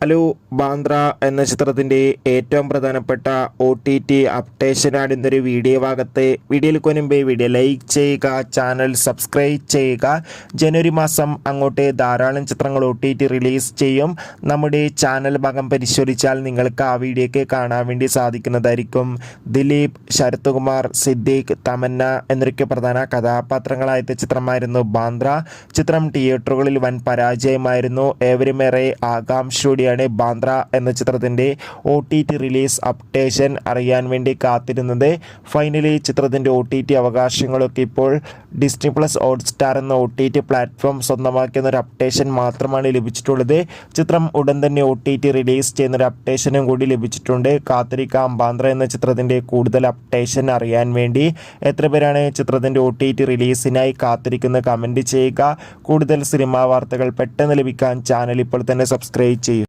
Hello, Bandra എന്ന ചിത്രത്തിൻ്റെ ഏറ്റവും പ്രധാനപ്പെട്ട OTT അപ്ഡേഷനാണ് ഇന്നൊരു വീഡിയോ ഭാഗത്ത്. വീഡിയോയിൽ മുൻപേ വീഡിയോ ലൈക്ക് ചെയ്യുക, ചാനൽ സബ്സ്ക്രൈബ് ചെയ്യുക. ജനുവരി മാസം അങ്ങോട്ട് ധാരാളം ചിത്രങ്ങൾ OTT റിലീസ് ചെയ്യും. നമ്മുടെ ചാനൽ ഭാഗം പരിശോധിച്ചാൽ നിങ്ങൾക്ക് ആ വീഡിയോയ്ക്ക് കാണാൻ വേണ്ടി സാധിക്കുന്നതായിരിക്കും. ദിലീപ്, ശരത് കുമാർ, സിദ്ദീഖ്, തമന്ന എന്നൊക്കെ പ്രധാന കഥാപാത്രങ്ങളായ ചിത്രമായിരുന്നു ബാന്ദ്ര. ചിത്രം തിയേറ്ററുകളിൽ വൻ പരാജയമായിരുന്നു. ഏവരുമേറെ ആകാംക്ഷയോടെ ബാന്ദ്ര എന്ന ചിത്രത്തിൻ്റെ OTT റിലീസ് അപ്ഡേഷൻ അറിയാൻ വേണ്ടി കാത്തിരുന്നത്. ഫൈനലി ചിത്രത്തിൻ്റെ OTT അവകാശങ്ങളൊക്കെ ഇപ്പോൾ ഡിസ്നി പ്ലസ് ഹോട്ട്സ്റ്റാർ എന്ന OTT പ്ലാറ്റ്ഫോം സ്വന്തമാക്കിയെന്നൊരു അപ്ഡേഷൻ മാത്രമാണ് ലഭിച്ചിട്ടുള്ളത്. ചിത്രം ഉടൻ തന്നെ OTT റിലീസ് ചെയ്യുന്നൊരു അപ്ഡേഷനും കൂടി ലഭിച്ചിട്ടുണ്ട്. കാത്തിരിക്കാം ബാന്ദ്ര എന്ന ചിത്രത്തിൻ്റെ കൂടുതൽ അപ്ഡേഷൻ അറിയാൻ വേണ്ടി. എത്ര പേരാണ് ചിത്രത്തിൻ്റെ OTT റിലീസിനായി കാത്തിരിക്കുന്നത് കമൻറ്റ് ചെയ്യുക. കൂടുതൽ സിനിമാ വാർത്തകൾ പെട്ടെന്ന് ലഭിക്കാൻ ചാനൽ ഇപ്പോൾ തന്നെ സബ്സ്ക്രൈബ് ചെയ്യും.